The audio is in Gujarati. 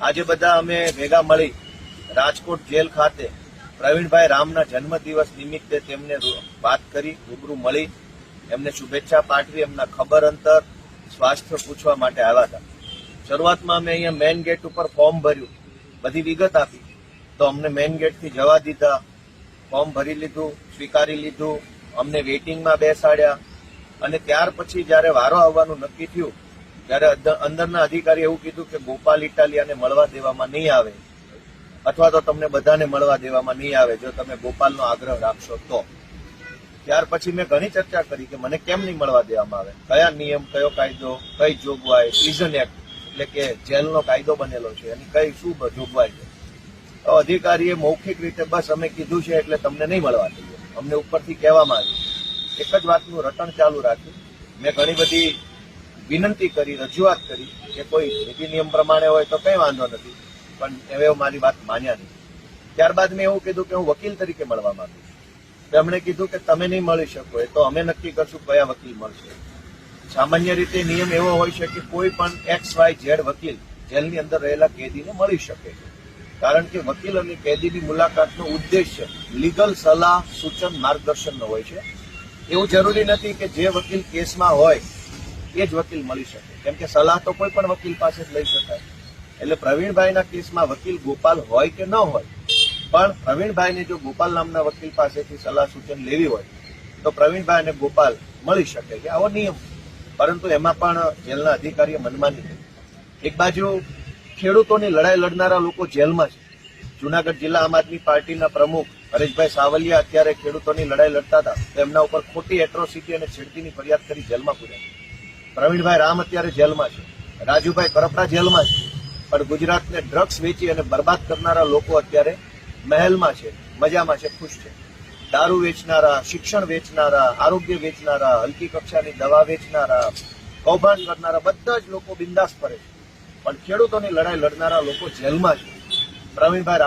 આજે બધા અમે ભેગા મળી રાજકોટ જેલ ખાતે પ્રવીણભાઈ રામના જન્મદિવસ નિમિત્તે તેમને વાત કરી, રૂબરૂ મળી, એમને શુભેચ્છા પાઠવી, એમના ખબર અંતર, સ્વાસ્થ્ય પૂછવા માટે આવ્યા હતા. શરૂઆતમાં અમે અહીંયા મેઇન ગેટ ઉપર ફોર્મ ભર્યું, બધી વિગત આપી, તો અમને મેઇન ગેટથી જવા દીધા, ફોર્મ ભરી લીધું, સ્વીકારી લીધું, અમને વેઇટિંગમાં બેસાડ્યા. અને ત્યાર પછી જયારે વારો આવવાનું નક્કી થયું ત્યારે અંદરના અધિકારી એવું કીધું કે ગોપાલ ઇટાલિયાને મળવા દેવામાં નહીં આવે, અથવા તો તમને બધાને મળવા દેવામાં નહીં આવે જો તમે ગોપાલનો આગ્રહ રાખશો તો. ત્યાર પછી મેં ઘણી ચર્ચા કરી કે મને કેમ નહીં મળવા દેવામાં આવે, કયા નિયમ, કયો કાયદો, કઈ જોગવાઈ, પ્રિઝન એક્ટ એટલે કે જેલનો કાયદો બનેલો છે એની કઈ શું જોગવાઈ છે. તો અધિકારીએ મૌખિક રીતે બસ અમે કીધું છે એટલે તમને નહીં મળવા દઈએ, અમને ઉપરથી કહેવામાં આવ્યું. એક જ વાતનું રટણ ચાલુ રાખ્યું. મેં ઘણી બધી વિનંતી કરી, રજૂઆત કરી કે કોઈ નીતિ નિયમ પ્રમાણે હોય તો કઈ વાંધો નથી, પણ હવે મારી વાત માન્યા નહીં. ત્યારબાદ મેં એવું કીધું કે હું વકીલ તરીકે મળવા માંગુ છું. તેમણે કીધું કે તમે નહીં મળી શકો, એ તો અમે નક્કી કરશું કયા વકીલ મળશે. સામાન્ય રીતે નિયમ એવો હોય છે કે કોઈ પણ XYZ વકીલ જેલની અંદર રહેલા કેદીને મળી શકે છે, કારણ કે વકીલ અને કેદીની મુલાકાતનો ઉદ્દેશ્ય લીગલ સલાહ, સૂચન, માર્ગદર્શનનો હોય છે. એવું જરૂરી નથી કે જે વકીલ કેસમાં હોય એ જ વકીલ મળી શકે, કેમ કે સલાહ તો કોઈ પણ વકીલ પાસે જ લઈ શકાય. એટલે પ્રવીણભાઈના કેસમાં વકીલ ગોપાલ હોય કે ન હોય, પણ પ્રવીણભાઈને જો ગોપાલ નામના વકીલ પાસેથી સલાહ સૂચન લેવી હોય તો પ્રવીણભાઈ અને ગોપાલ મળી શકે છે, આવો નિયમ. પરંતુ એમાં પણ જેલના અધિકારીએ મનમાની કરી. એક બાજુ ખેડૂતોની લડાઈ લડનારા લોકો જેલમાં છે. જૂનાગઢ જિલ્લા આમ આદમી પાર્ટીના પ્રમુખ હરેશભાઈ સાવલિયા અત્યારે ખેડૂતોની લડાઈ લડતા હતા, એમના ઉપર ખોટી એટ્રોસિટી અને છેડતીની ફરિયાદ કરી જેલમાં પૂર્યા. પ્રવીણભાઈ રામ અત્યારે જેલમાં છે, રાજુભાઈ કરપડા જેલમાં છે, પણ ગુજરાતને ડ્રગ્સ વેચી અને બરબાદ કરનારા લોકો અત્યારે મહેલમાં છે, મજામાં છે, ખુશ છે. દારૂ વેચનારા, શિક્ષણ વેચનારા, આરોગ્ય વેચનારા, હલકી કક્ષાની દવા વેચનારા, કૌભાંડ કરનારા બધા જ લોકો બિંદાસ ફરે છે, પણ ખેડૂતોની લડાઈ લડનારા લોકો જેલમાં છે. પ્રવીણભાઈ